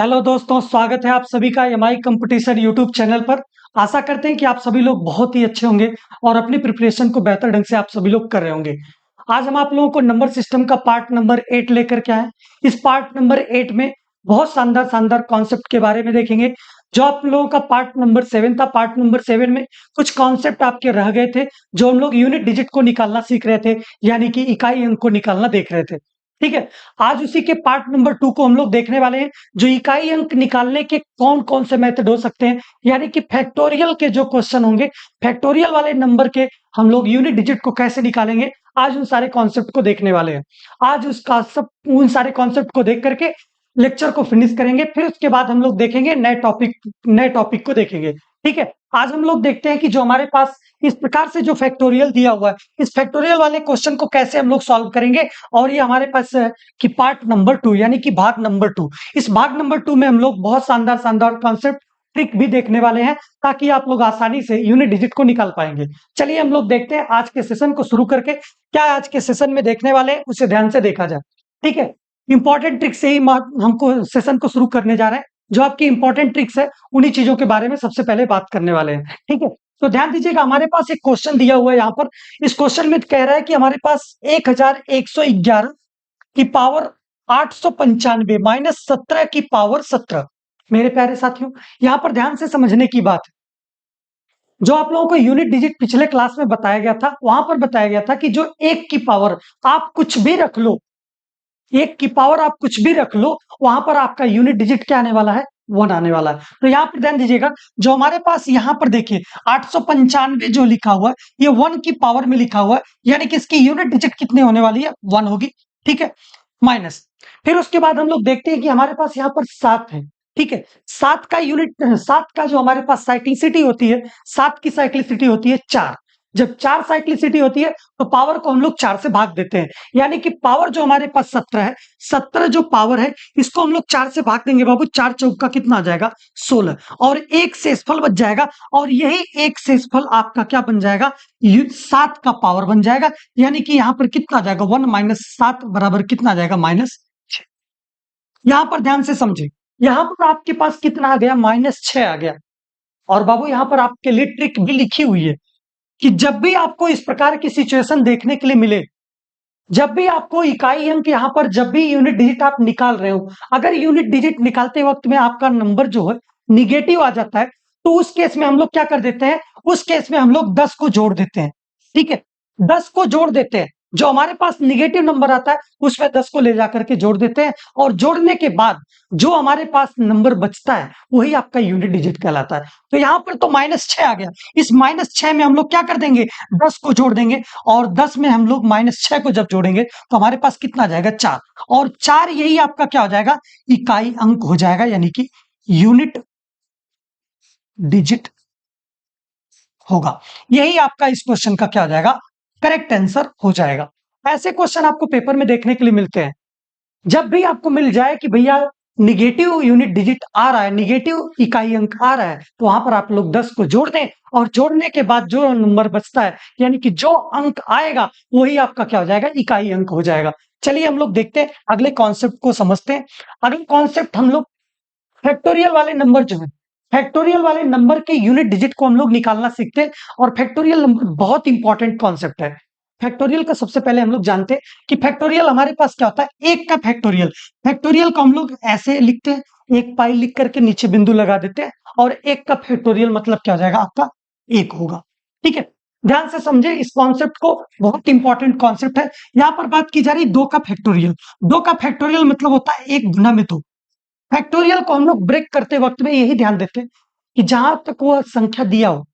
Hello दोस्तों, स्वागत है आप सभी का एमआई कंपटीशन यूट्यूब चैनल पर। आशा करते हैं कि आप सभी लोग बहुत ही अच्छे होंगे और अपनी प्रिपरेशन को बेहतर ढंग से आप सभी लोग कर रहे होंगे। आज हम आप लोगों को नंबर सिस्टम का पार्ट नंबर 8 लेकर के आए हैं। इस पार्ट नंबर 8 में बहुत शानदार शानदार कॉन्सेप्ट के बारे में देखेंगे। जो आप लोगों का पार्ट नंबर 7 था, पार्ट नंबर 7 में कुछ कॉन्सेप्ट आपके रह गए थे, जो हम लोग यूनिट डिजिट को निकालना सीख रहे थे, यानी कि इकाई अंक को निकालना देख रहे थे। ठीक है, आज उसी के पार्ट नंबर 2 को हम लोग देखने वाले हैं। जो इकाई अंक निकालने के कौन कौन से मेथड हो सकते हैं, यानी कि फैक्टोरियल के जो क्वेश्चन होंगे, फैक्टोरियल वाले नंबर के हम लोग यूनिट डिजिट को कैसे निकालेंगे, आज उन सारे कॉन्सेप्ट को देखने वाले हैं। आज उसका सब उन सारे कॉन्सेप्ट को देख करके लेक्चर को फिनिश करेंगे। फिर उसके बाद हम लोग देखेंगे नए टॉपिक को देखेंगे। ठीक है, आज हम लोग देखते हैं कि जो हमारे पास इस प्रकार से जो फैक्टोरियल दिया हुआ है, इस फैक्टोरियल वाले क्वेश्चन को कैसे हम लोग सॉल्व करेंगे। और ये हमारे पास है कि पार्ट नंबर 2 यानी कि भाग नंबर 2। इस भाग नंबर 2 में हम लोग बहुत शानदार शानदार कॉन्सेप्ट ट्रिक भी देखने वाले हैं, ताकि आप लोग आसानी से यूनिट डिजिट को निकाल पाएंगे। चलिए हम लोग देखते हैं आज के सेशन को शुरू करके। क्या आज के सेशन में देखने वाले हैं उसे ध्यान से देखा जाए। ठीक है, इंपॉर्टेंट ट्रिक से ही हमको सेशन को शुरू करने जा रहे हैं। जो आपकी इंपॉर्टेंट ट्रिक्स है, उन्हीं चीजों के बारे में सबसे पहले बात करने वाले हैं। ठीक है, तो ध्यान दीजिएगा, हमारे पास एक क्वेश्चन दिया हुआ है यहाँ पर। इस क्वेश्चन में कह रहा है कि हमारे पास 1111 की पावर 895 माइनस 17 की पावर 17। मेरे प्यारे साथियों, यहाँ पर ध्यान से समझने की बात है। जो आप लोगों को यूनिट डिजिट पिछले क्लास में बताया गया था, वहां पर बताया गया था कि जो 1 की पावर आप कुछ भी रख लो, 1 की पावर आप कुछ भी रख लो, वहां पर आपका यूनिट डिजिट क्या आने वाला है, 1 आने वाला है। तो यहाँ पर ध्यान दीजिएगा, जो हमारे पास यहाँ पर देखिए 895 जो लिखा हुआ है, ये 1 की पावर में लिखा हुआ है, यानी कि इसकी यूनिट डिजिट कितनी होने वाली है, 1 होगी। ठीक है, माइनस। फिर उसके बाद हम लोग देखते हैं कि हमारे पास यहाँ पर 7 है। ठीक है, 7 का जो हमारे पास साइक्लिसिटी होती है, 7 की साइक्लिसिटी होती है 4। जब 4 साइक्लिसिटी होती है तो पावर को हम लोग 4 से भाग देते हैं, यानी कि पावर जो हमारे पास 17 है, 17 जो पावर है, इसको हम लोग 4 से भाग देंगे बाबू। 4 चौका कितना आ जाएगा, 16, और एक शेषफल बच जाएगा। और यही एक शेषफल आपका क्या बन जाएगा, 7 का पावर बन जाएगा। यानी कि यहाँ पर कितना आ जाएगा, 1 माइनस 7 बराबर कितना आ जाएगा, -6। यहां पर ध्यान से समझे, यहां पर आपके पास कितना आ गया, -6 आ गया। और बाबू यहाँ पर आपके लिए ट्रिक भी लिखी हुई है कि जब भी आपको इस प्रकार की सिचुएशन देखने के लिए मिले, जब भी आपको इकाई अंक यहाँ पर, जब भी यूनिट डिजिट आप निकाल रहे हो, अगर यूनिट डिजिट निकालते वक्त में आपका नंबर जो है निगेटिव आ जाता है, तो उस केस में हम लोग क्या कर देते हैं, उस केस में हम लोग 10 को जोड़ देते हैं। ठीक है, 10 को जोड़ देते हैं। जो हमारे पास निगेटिव नंबर आता है उसमें 10 को ले जाकर के जोड़ देते हैं, और जोड़ने के बाद जो हमारे पास नंबर बचता है वही आपका यूनिट डिजिट कहलाता है। तो यहाँ पर तो -6 आ गया। इस -6 में हम लोग क्या कर देंगे, 10 को जोड़ देंगे, और 10 में हम लोग -6 को जब जोड़ेंगे तो हमारे पास कितना आ जाएगा, 4। और 4 यही आपका क्या हो जाएगा, इकाई अंक हो जाएगा, यानी कि यूनिट डिजिट होगा। यही आपका इस क्वेश्चन का क्या हो जाएगा, करेक्ट आंसर हो जाएगा। ऐसे क्वेश्चन आपको पेपर में देखने के लिए मिलते हैं। जब भी आपको मिल जाए कि भैया निगेटिव यूनिट डिजिट आ रहा है, निगेटिव इकाई अंक आ रहा है, तो वहां पर आप लोग 10 को जोड़ दें, और जोड़ने के बाद जो नंबर बचता है, यानी कि जो अंक आएगा वही आपका क्या हो जाएगा, इकाई अंक हो जाएगा। चलिए हम लोग देखते हैं, अगले कॉन्सेप्ट को समझते हैं। अगले कॉन्सेप्ट हम लोग फैक्टोरियल वाले नंबर जो है, फैक्टोरियल वाले नंबर के यूनिट डिजिट को हम लोग निकालना सीखते हैं। और फैक्टोरियल नंबर बहुत इंपॉर्टेंट कॉन्सेप्ट है। फैक्टोरियल का सबसे पहले हम लोग जानते हैं कि फैक्टोरियल हमारे पास क्या होता है, 1 का फैक्टोरियल। फैक्टोरियल को हम लोग ऐसे लिखते हैं, 1 पाई लिख करके नीचे बिंदु लगा देते हैं, और 1 का फैक्टोरियल मतलब क्या हो जाएगा, आपका 1 होगा। ठीक है, ध्यान से समझे इस कॉन्सेप्ट को, बहुत इंपॉर्टेंट कॉन्सेप्ट है। यहां पर बात की जा रही 2 का फैक्टोरियल। 2 का फैक्टोरियल मतलब होता है 1 गुना में 2। फैक्टोरियल को हम लोग ब्रेक करते वक्त में यही ध्यान देते हैं कि जहां तक वह संख्या दिया हो,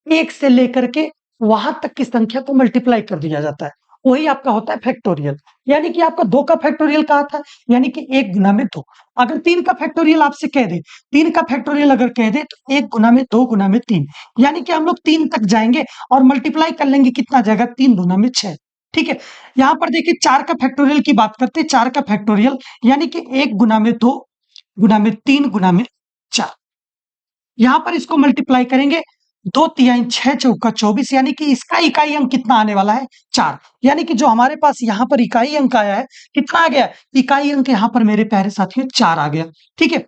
1 से लेकर के वहां तक की संख्या को मल्टीप्लाई कर दिया जाता है, वही आपका होता है फैक्टोरियल। यानी कि आपका 2 का फैक्टोरियल कहा था, यानी कि 1 गुना में 2। अगर 3 का फैक्टोरियल आपसे कह दे, 3 का फैक्टोरियल अगर कह दे, तो 1 गुना में 2 गुना में 3, यानी कि हम लोग 3 तक जाएंगे और मल्टीप्लाई कर लेंगे, कितना जाएगा, 3 गुना में 6। ठीक है, यहां पर देखिए 4 का फैक्टोरियल की बात करते हैं। 4 का फैक्टोरियल यानी कि 1 गुना में 2 गुना में 3 गुना में 4। यहां पर इसको मल्टीप्लाई करेंगे, 2 तिहाई 6 चौका 24, यानी कि इसका इकाई अंक कितना आने वाला है, 4। यानी कि जो हमारे पास यहां पर इकाई अंक आया है, कितना आ गया, इकाई अंक यहां पर मेरे प्यारे साथियों 4 आ गया। ठीक है,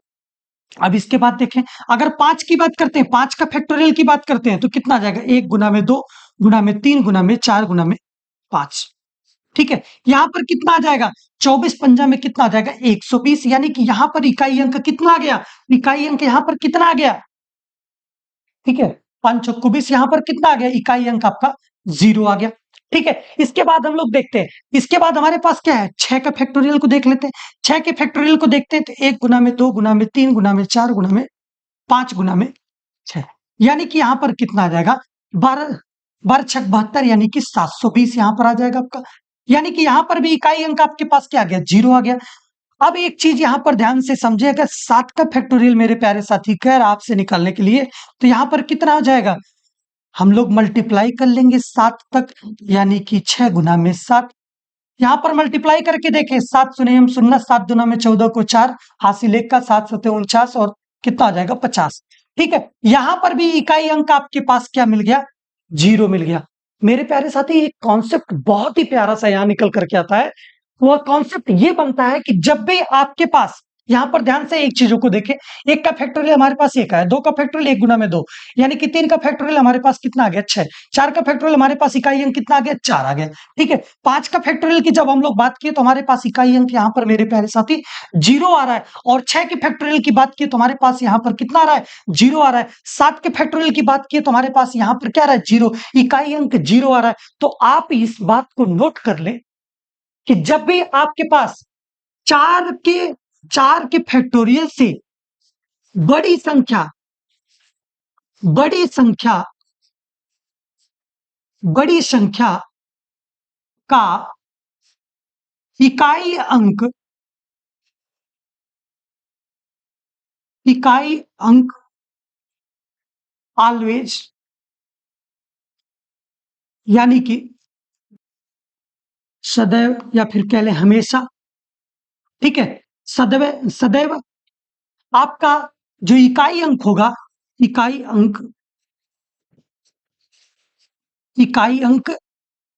अब इसके बाद देखें, अगर 5 की बात करते हैं, 5 का फैक्टोरियल की बात करते हैं तो कितना आ जाएगा, 1 गुना में 2 गुना में 3 गुना में 4 गुना में 5। ठीक है, यहां पर कितना आ जाएगा, 24 पंजा में कितना आ जाएगा, 120। यानी कि यहां पर इकाई अंक कितना आ गया, इकाई अंक यहां पर कितना आ गया, ठीक है, 5 चौको 20, यहां पर कितना आ गया, इकाई अंक आपका 0 आ गया। ठीक है, इसके बाद हम लोग देखते हैं, इसके बाद हमारे पास क्या है, 6 का फैक्टोरियल को देख लेते हैं। 6 के फैक्टोरियल को देखते हैं तो 1 गुना में 2 गुना में 3 गुना में 4 गुना में 5 गुना में 6, यानी कि यहां पर कितना आ जाएगा, 12 12 छक 72, यानी कि 720 यहां पर आ जाएगा आपका। यानी कि यहां पर भी इकाई अंक आपके पास क्या आ गया, 0 आ गया। अब एक चीज यहां पर ध्यान से समझे, अगर 7 का फैक्टोरियल मेरे प्यारे साथी कह रहा आपसे निकालने के लिए, तो यहां पर कितना हो जाएगा, हम लोग मल्टीप्लाई कर लेंगे 7 तक, यानी कि 6 गुना में 7। यहां पर मल्टीप्लाई करके देखें, 7 सुने हम सुनना, 7 दुना में 14 को 4, हासिल 1 का, 7 सते 49, और कितना आ जाएगा, 50। ठीक है, यहां पर भी इकाई अंक आपके पास क्या मिल गया, 0 मिल गया। मेरे प्यारे साथी, एक कॉन्सेप्ट बहुत ही प्यारा सा यहां निकल करके आता है। वह कॉन्सेप्ट ये बनता है कि जब भी आपके पास, यहां पर ध्यान से एक चीजों को देखें, 1 का फैक्टोरियल हमारे पास 1 है, 2 का फैक्टोरियल 1 गुना में 2, यानी कि 3 का फैक्टोरियल हमारे पास कितना आ गया, 6, 4 का फैक्टोरियल हमारे पास इकाई अंक कितना आ गया, 4 आ गया। ठीक है, 5 का फैक्टोरियल की जब हम लोग बात किए तो हमारे पास इकाई अंक यहां पर मेरे प्यारे साथी 0 आ रहा है, और 6 के फैक्टोरियल की बात की तो हमारे पास यहां पर कितना आ रहा है, 0 आ रहा है। 7 के फैक्टोरियल की बात की तो हमारे पास यहां पर क्या आ रहा है, 0, इकाई अंक 0 आ रहा है। तो आप इस बात को नोट कर लें कि जब भी आपके पास 4 के 4 के फैक्टोरियल से बड़ी संख्या बड़ी संख्या बड़ी संख्या का इकाई अंक इकाई अंक ऑलवेज, यानी कि सदैव, या फिर कह लें हमेशा, ठीक है, सदैव सदैव आपका जो इकाई अंक इकाई अंक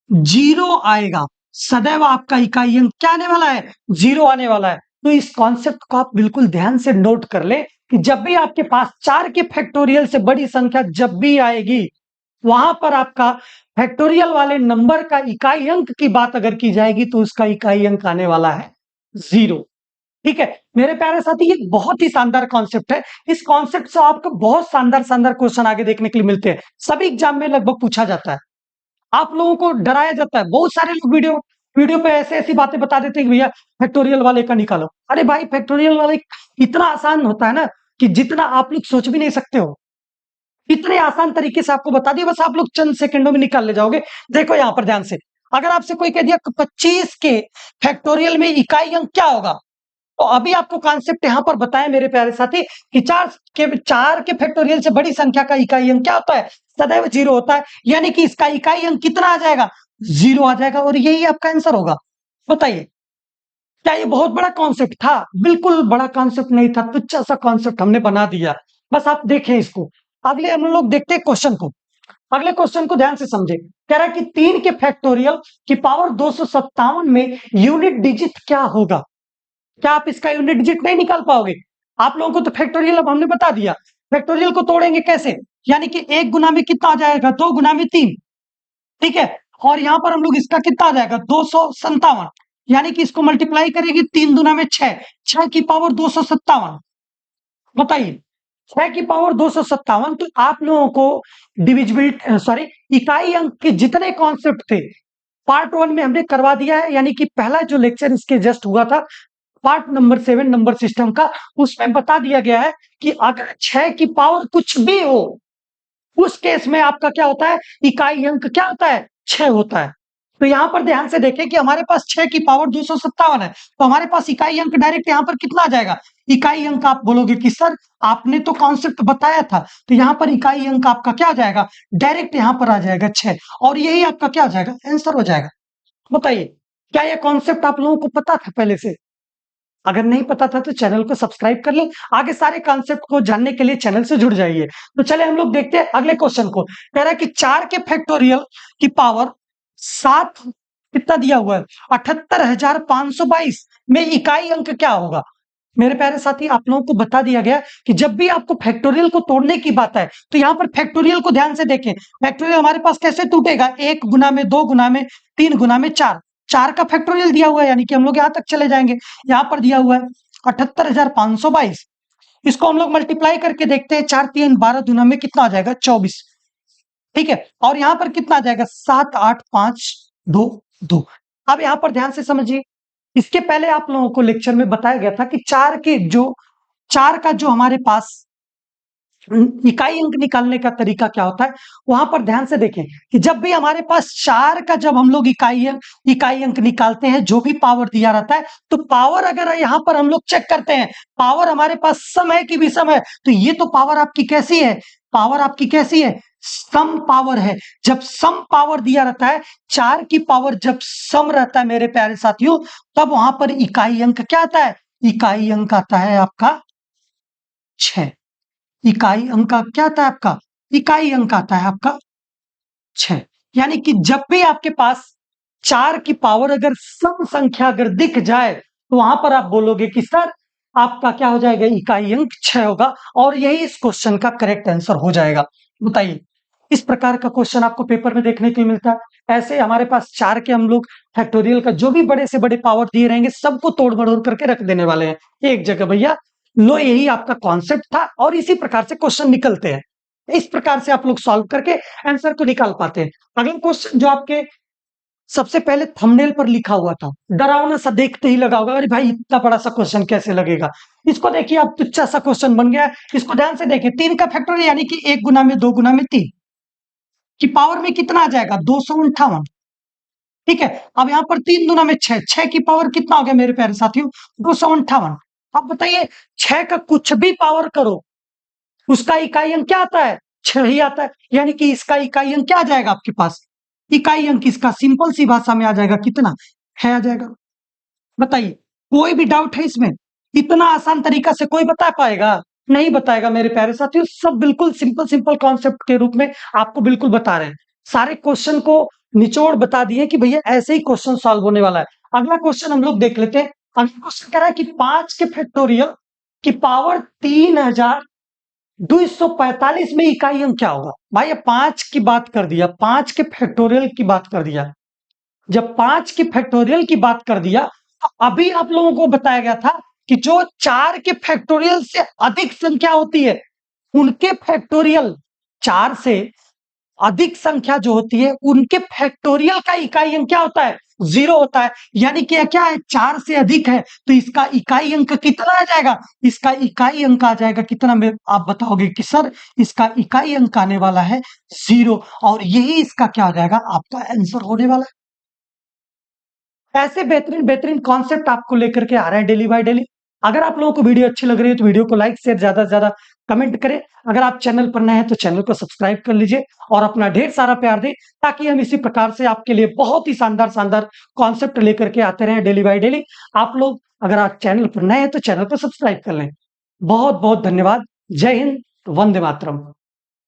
0 आएगा। सदैव आपका इकाई अंक क्या आने वाला है, 0 आने वाला है। तो इस कॉन्सेप्ट को आप बिल्कुल ध्यान से नोट कर ले कि जब भी आपके पास 4 के फैक्टोरियल से बड़ी संख्या जब भी आएगी, वहां पर आपका फैक्टोरियल वाले नंबर का इकाई अंक की बात अगर की जाएगी तो उसका इकाई अंक आने वाला है 0। ठीक है, मेरे प्यारे साथी, ये बहुत ही शानदार कॉन्सेप्ट है। इस कॉन्सेप्ट से आपको बहुत शानदार शानदार क्वेश्चन आगे देखने के लिए मिलते हैं, सभी एग्जाम में लगभग पूछा जाता है। आप लोगों को डराया जाता है, बहुत सारे लोग वीडियो वीडियो पे ऐसे ऐसी बातें बता देते हैं कि भैया फैक्टोरियल वाले का निकालो। अरे भाई, फैक्टोरियल वाले इतना आसान होता है ना, कि जितना आप लोग सोच भी नहीं सकते हो, इतने आसान तरीके से आपको बता दिया, बस आप लोग चंद सेकंडों में निकाल ले जाओगे। देखो यहां पर ध्यान से, अगर आपसे कोई कह दिया 25 के फैक्टोरियल में इकाई अंक क्या होगा, तो अभी आपको कॉन्सेप्ट यहां पर बताया मेरे प्यारे साथी कि 4 के फैक्टोरियल से बड़ी संख्या का इकाई अंक क्या होता है, सदैव 0 होता है। यानी कि इसका इकाई अंक कितना आ जाएगा, 0 आ जाएगा, और यही आपका आंसर होगा। बताइए, क्या ये बहुत बड़ा कॉन्सेप्ट था? बिल्कुल बड़ा कॉन्सेप्ट नहीं था, तुच्छ सा कॉन्सेप्ट हमने बना दिया। बस आप देखें इसको। अगले हम लोग देखते हैं क्वेश्चन को। अगले क्वेश्चन को ध्यान से समझे। कह रहा है कि 3 के फैक्टोरियल की पावर 257 में यूनिट डिजिट क्या होगा? क्या आप इसका यूनिट डिजिट नहीं निकाल पाओगे? आप लोगों को तो फैक्टोरियल अब हमने बता दिया, फैक्टोरियल को तोड़ेंगे कैसे? यानी कि 1 गुना में कितना आ जाएगा, 2 गुना में 3। ठीक है, और यहां पर हम लोग इसका कितना आ जाएगा, 257, यानी कि इसको मल्टीप्लाई करेंगे 3 दुना में 6, 6 की पावर 257। बताइए, 6 की पावर 257। तो आप लोगों को डिविजिबिलिटी, सॉरी, इकाई अंक के जितने कॉन्सेप्ट थे पार्ट 1 में हमने करवा दिया है। यानी कि पहला जो लेक्चर इसके जस्ट हुआ था, पार्ट नंबर 7 नंबर सिस्टम का, उसमें बता दिया गया है कि अगर 6 की पावर कुछ भी हो, उस केस में आपका क्या होता है, इकाई अंक क्या होता है, 6 होता है। तो यहां पर ध्यान से देखें कि हमारे पास 6 की पावर 257 है, तो हमारे पास इकाई अंक डायरेक्ट यहां पर कितना आ जाएगा, इकाई अंक आप बोलोगे कि सर आपने तो कॉन्सेप्ट बताया था, तो यहां पर इकाई अंक आपका क्या आ जाएगा, डायरेक्ट यहां पर आ जाएगा 6, और यही आपका क्या आ जाएगा, आंसर हो जाएगा। बताइए, क्या यह कॉन्सेप्ट आप लोगों को पता था पहले से? अगर नहीं पता था तो चैनल को सब्सक्राइब कर ले, आगे सारे कॉन्सेप्ट को जानने के लिए चैनल से जुड़ जाइए। तो चले हम लोग देखते हैं अगले क्वेश्चन को। कह रहा है कि 4 के फैक्टोरियल की पावर 7 कितना दिया हुआ है, 78,522 में इकाई अंक क्या होगा? मेरे प्यारे साथी, आप लोगों को बता दिया गया कि जब भी आपको फैक्टोरियल को तोड़ने की बात है तो यहाँ पर फैक्टोरियल को ध्यान से देखें। फैक्टोरियल हमारे पास कैसे टूटेगा? 1 गुना में, 2 गुना में, 3 गुना में 4। 4 का फैक्टोरियल दिया हुआ है, यानी कि हम लोग यहाँ तक चले जाएंगे। यहाँ पर दिया हुआ है 78,522। इसको हम लोग मल्टीप्लाई करके देखते हैं। 4 3 12 दुना में कितना आ जाएगा? 24। ठीक है, और यहाँ पर कितना आ जाएगा? 7 8 5 2 2। अब यहाँ पर ध्यान से समझिए, इसके पहले आप लोगों को लेक्चर में बताया गया था कि चार का जो हमारे पास इकाई अंक निकालने का तरीका क्या होता है। वहां पर ध्यान से देखें कि जब भी हमारे पास 4 का जब हम लोग इकाई अंक निकालते हैं, जो भी पावर दिया रहता है, तो पावर अगर यहां पर हम लोग चेक करते हैं, पावर हमारे पास सम है कि विषम है, तो ये तो पावर आपकी कैसी है? पावर आपकी कैसी है? सम पावर है। जब सम पावर दिया रहता है, 4 की पावर जब सम रहता है मेरे प्यारे साथियों, तब वहां पर इकाई अंक क्या आता है? इकाई अंक आता है आपका 6। इकाई अंक क्या आता है आपका? इकाई अंक आता है आपका 6। यानी कि जब भी आपके पास 4 की पावर अगर सम संख्या अगर दिख जाए, तो वहां पर आप बोलोगे कि सर आपका क्या हो जाएगा? इकाई अंक 6 होगा, और यही इस क्वेश्चन का करेक्ट आंसर हो जाएगा। बताइए, इस प्रकार का क्वेश्चन आपको पेपर में देखने को मिलता है। ऐसे हमारे पास 4 के हम लोग फैक्टोरियल का जो भी बड़े से बड़े पावर दिए रहेंगे, सबको तोड़ मरोड़ करके रख देने वाले हैं एक जगह। भैया लो, यही आपका कॉन्सेप्ट था, और इसी प्रकार से क्वेश्चन निकलते हैं। इस प्रकार से आप लोग सॉल्व करके आंसर को निकाल पाते हैं। अगला क्वेश्चन जो आपके सबसे पहले थंबनेल पर लिखा हुआ था, डरावना सा देखते ही लगा होगा, अरे भाई इतना बड़ा सा क्वेश्चन कैसे लगेगा। इसको देखिए, अब तुच्छा सा क्वेश्चन बन गया। इसको ध्यान से देखिए, 3 का फैक्टोरियल यानी कि 1 गुना में, 2 गुना में 3 की पावर में कितना आ जाएगा? 258। ठीक है, अब यहाँ पर 3 दुना में 6, 6 की पावर कितना हो गया मेरे प्यारे साथियों? 258। अब बताइए, 6 का कुछ भी पावर करो, उसका इकाई अंक क्या आता है? 6 ही आता है। यानी कि इसका इकाई अंक क्या आ जाएगा आपके पास? इकाई अंक इसका सिंपल सी भाषा में आ जाएगा कितना? 6 आ जाएगा। बताइए, कोई भी डाउट है इसमें? इतना आसान तरीका से कोई बता पाएगा? नहीं बताएगा मेरे प्यारे साथियों। सब बिल्कुल सिंपल सिंपल कॉन्सेप्ट के रूप में आपको बिल्कुल बता रहे हैं। सारे क्वेश्चन को निचोड़ बता दिए कि भैया ऐसे ही क्वेश्चन सॉल्व होने वाला है। अगला क्वेश्चन हम लोग देख लेते हैं। अगला क्वेश्चन कह रहा है कि 5 के फैक्टोरियल की पावर 3245 में इकाई अंक क्या होगा? भाई ये 5 की बात कर दिया, 5 के फैक्टोरियल की बात कर दिया। जब 5 के फैक्टोरियल की बात कर दिया, तो अभी आप लोगों को बताया गया था कि जो 4 के फैक्टोरियल से अधिक संख्या होती है, उनके फैक्टोरियल, 4 से अधिक संख्या जो होती है, उनके फैक्टोरियल का इकाई अंक क्या होता है? 0 होता है। यानी कि क्या है? 4 से अधिक है, तो इसका इकाई अंक कितना आ जाएगा? इसका इकाई अंक आ जाएगा कितना? में आप बताओगे कि सर इसका इकाई अंक आने वाला है 0, और यही इसका क्या हो जाएगा? आपका आंसर होने वाला है। ऐसे बेहतरीन बेहतरीन कॉन्सेप्ट आपको लेकर के आ रहे हैं डेली बाय डेली। अगर आप लोगों को वीडियो अच्छी लग रही है तो वीडियो को लाइक शेयर ज्यादा से ज्यादा कमेंट करें। अगर आप चैनल पर नए हैं तो चैनल को सब्सक्राइब कर लीजिए और अपना ढेर सारा प्यार दें, ताकि हम इसी प्रकार से आपके लिए बहुत ही शानदार शानदार कॉन्सेप्ट लेकर के आते रहे डेली बाय डेली। आप लोग अगर आप चैनल पर नए हैं तो चैनल को सब्सक्राइब कर लें। बहुत बहुत धन्यवाद। जय हिंद, वंदे मातरम।